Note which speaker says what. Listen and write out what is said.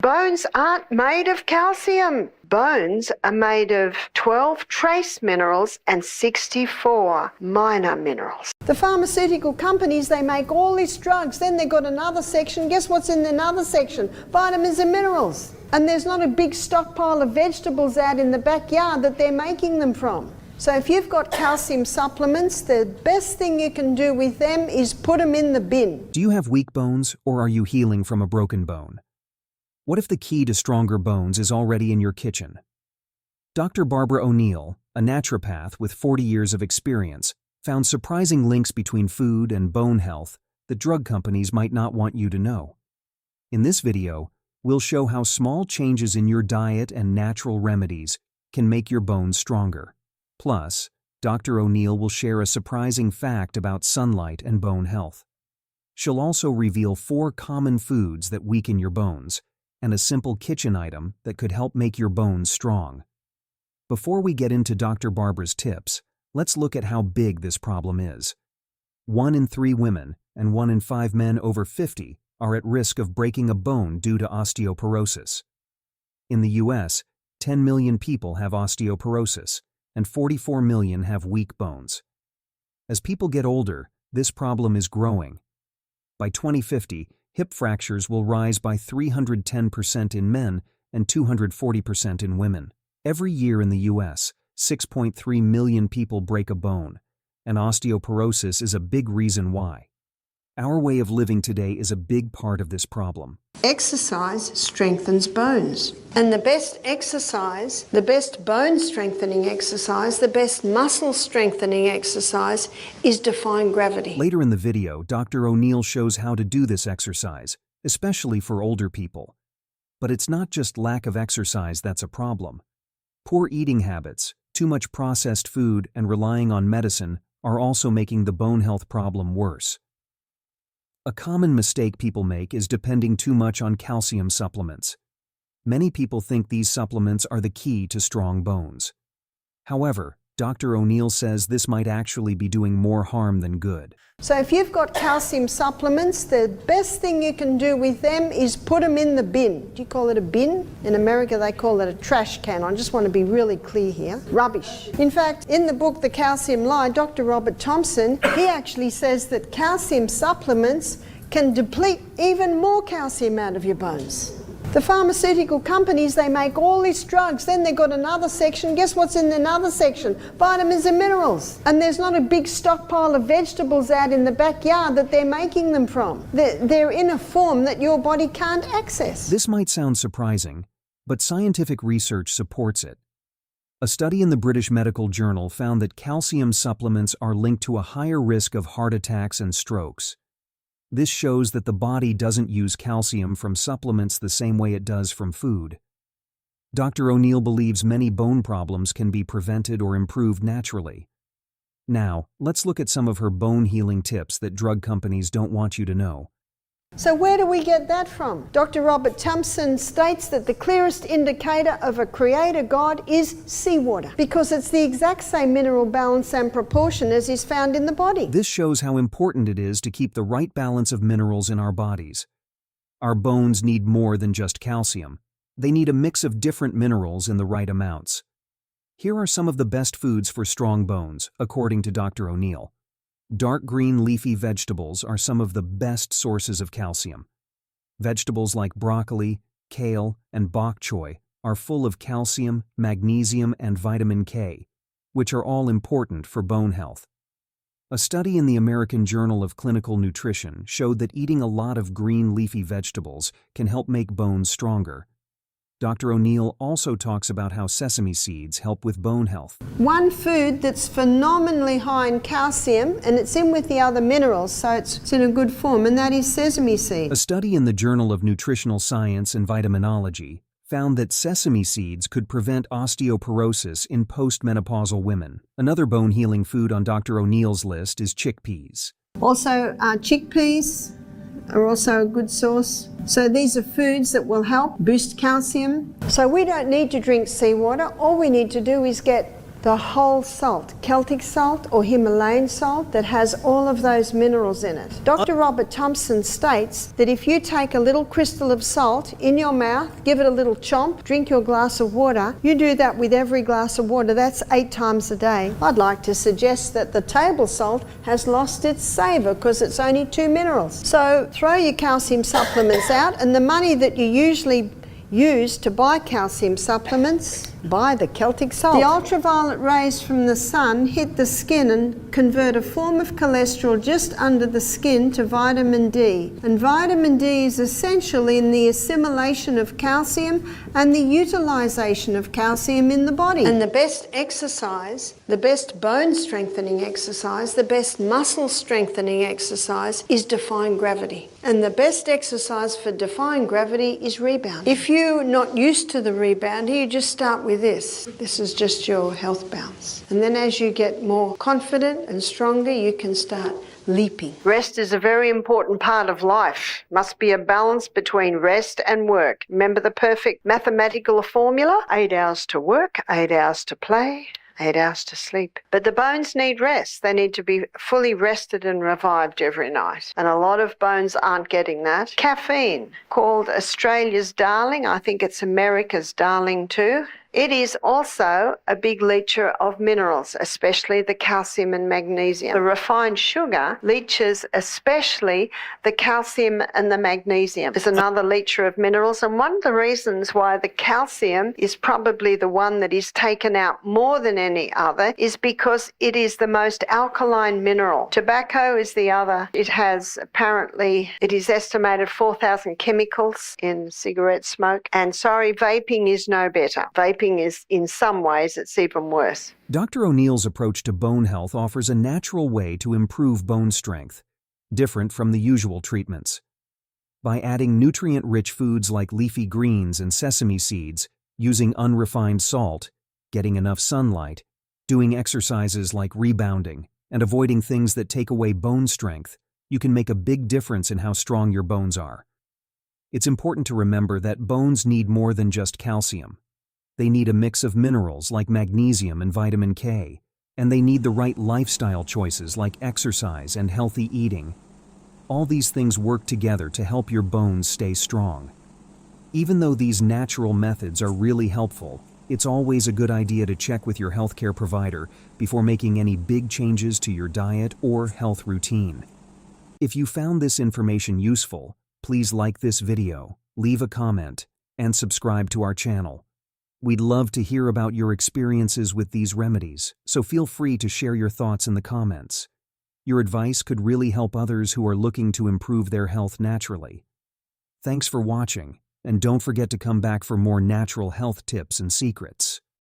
Speaker 1: Bones aren't made of calcium. Bones are made of 12 trace minerals and 64 minor minerals.
Speaker 2: The pharmaceutical companies, they make all these drugs, then they've got another section. Guess what's in another section? Vitamins and minerals. And there's not a big stockpile of vegetables out in the backyard that they're making them from. So if you've got calcium supplements, the best thing you can do with them is put them in the bin.
Speaker 3: Do you have weak bones, or are you healing from a broken bone? What if the key to stronger bones is already in your kitchen? Dr. Barbara O'Neill, a naturopath with 40 years of experience, found surprising links between food and bone health that drug companies might not want you to know. In this video, we'll show how small changes in your diet and natural remedies can make your bones stronger. Plus, Dr. O'Neill will share a surprising fact about sunlight and bone health. She'll also reveal 4 common foods that weaken your bones, and a simple kitchen item that could help make your bones strong. Before we get into Dr. Barbara's tips, let's look at how big this problem is. 1 in 3 women and 1 in 5 men over 50 are at risk of breaking a bone due to osteoporosis. In the US, 10 million people have osteoporosis, and 44 million have weak bones. As people get older, this problem is growing. By 2050, hip fractures will rise by 310% in men and 240% in women. Every year in the US, 6.3 million people break a bone, and osteoporosis is a big reason why. Our way of living today is a big part of this problem.
Speaker 2: Exercise strengthens bones. And the best exercise, the best bone strengthening exercise, the best muscle strengthening exercise is defying gravity.
Speaker 3: Later in the video, Dr. O'Neill shows how to do this exercise, especially for older people. But it's not just lack of exercise that's a problem. Poor eating habits, too much processed food, and relying on medicine are also making the bone health problem worse. A common mistake people make is depending too much on calcium supplements. Many people think these supplements are the key to strong bones. However, Dr. O'Neill says this might actually be doing more harm than good.
Speaker 2: So if you've got calcium supplements, the best thing you can do with them is put them in the bin. Do you call it a bin? In America they call it a trash can. I just want to be really clear here. Rubbish. In fact, in the book The Calcium Lie, Dr. Robert Thompson, he actually says that calcium supplements can deplete even more calcium out of your bones. The pharmaceutical companies, they make all these drugs, then they've got another section. Guess what's in another section? Vitamins and minerals. And there's not a big stockpile of vegetables out in the backyard that they're making them from. They're in a form that your body can't access.
Speaker 3: This might sound surprising, but scientific research supports it. A study in the British Medical Journal found that calcium supplements are linked to a higher risk of heart attacks and strokes. This shows that the body doesn't use calcium from supplements the same way it does from food. Dr. O'Neill believes many bone problems can be prevented or improved naturally. Now, let's look at some of her bone healing tips that drug companies don't want you to know.
Speaker 2: So where do we get that from? Dr. Robert Thompson states that the clearest indicator of a creator God is seawater, because it's the exact same mineral balance and proportion as is found in the body.
Speaker 3: This shows how important it is to keep the right balance of minerals in our bodies. Our bones need more than just calcium. They need a mix of different minerals in the right amounts. Here are some of the best foods for strong bones, according to Dr. O'Neill. Dark green leafy vegetables are some of the best sources of calcium. Vegetables like broccoli, kale, and bok choy are full of calcium, magnesium, and vitamin K, which are all important for bone health. A study in the American Journal of Clinical Nutrition showed that eating a lot of green leafy vegetables can help make bones stronger. Dr. O'Neill also talks about how sesame seeds help with bone health.
Speaker 2: One food that's phenomenally high in calcium, and it's in with the other minerals, so it's in a good form, and that is sesame seeds.
Speaker 3: A study in the Journal of Nutritional Science and Vitaminology found that sesame seeds could prevent osteoporosis in postmenopausal women. Another bone-healing food on Dr. O'Neill's list is chickpeas.
Speaker 2: Also, chickpeas are also a good source. So these are foods that will help boost calcium. So we don't need to drink seawater. All we need to do is get the whole salt, Celtic salt or Himalayan salt that has all of those minerals in it. Dr. Robert Thompson states that if you take a little crystal of salt in your mouth, give it a little chomp, drink your glass of water, you do that with every glass of water, that's 8 times a day. I'd like to suggest that the table salt has lost its savour because it's only 2 minerals. So throw your calcium supplements out, and the money that you usually use to buy calcium supplements, buy the Celtic salt. The ultraviolet rays from the sun hit the skin and convert a form of cholesterol just under the skin to vitamin D. And vitamin D is essential in the assimilation of calcium and the utilization of calcium in the body. And the best exercise, the best bone strengthening exercise, the best muscle strengthening exercise is defying gravity. And the best exercise for defying gravity is rebound. If you're not used to the rebound, you just start with this. This is just your health bounce. And then as you get more confident and stronger, you can start leaping.
Speaker 1: Rest is a very important part of life. Must be a balance between rest and work. Remember the perfect mathematical formula? 8 hours to work, 8 hours to play, 8 hours to sleep. But the bones need rest. They need to be fully rested and revived every night. And a lot of bones aren't getting that. Caffeine, called Australia's darling. I think it's America's darling too. It is also a big leacher of minerals, especially the calcium and magnesium. The refined sugar leaches especially the calcium and the magnesium. There's another leacher of minerals, and one of the reasons why the calcium is probably the one that is taken out more than any other is because it is the most alkaline mineral. Tobacco is the other. It has apparently, it is estimated 4,000 chemicals in cigarette smoke. And sorry, vaping is no better. Vaping is, in some ways, it's even worse.
Speaker 3: Dr. O'Neill's approach to bone health offers a natural way to improve bone strength, different from the usual treatments. By adding nutrient-rich foods like leafy greens and sesame seeds, using unrefined salt, getting enough sunlight, doing exercises like rebounding, and avoiding things that take away bone strength, you can make a big difference in how strong your bones are. It's important to remember that bones need more than just calcium. They need a mix of minerals like magnesium and vitamin K, and they need the right lifestyle choices like exercise and healthy eating. All these things work together to help your bones stay strong. Even though these natural methods are really helpful, it's always a good idea to check with your healthcare provider before making any big changes to your diet or health routine. If you found this information useful, please like this video, leave a comment, and subscribe to our channel. We'd love to hear about your experiences with these remedies, so feel free to share your thoughts in the comments. Your advice could really help others who are looking to improve their health naturally. Thanks for watching, and don't forget to come back for more natural health tips and secrets.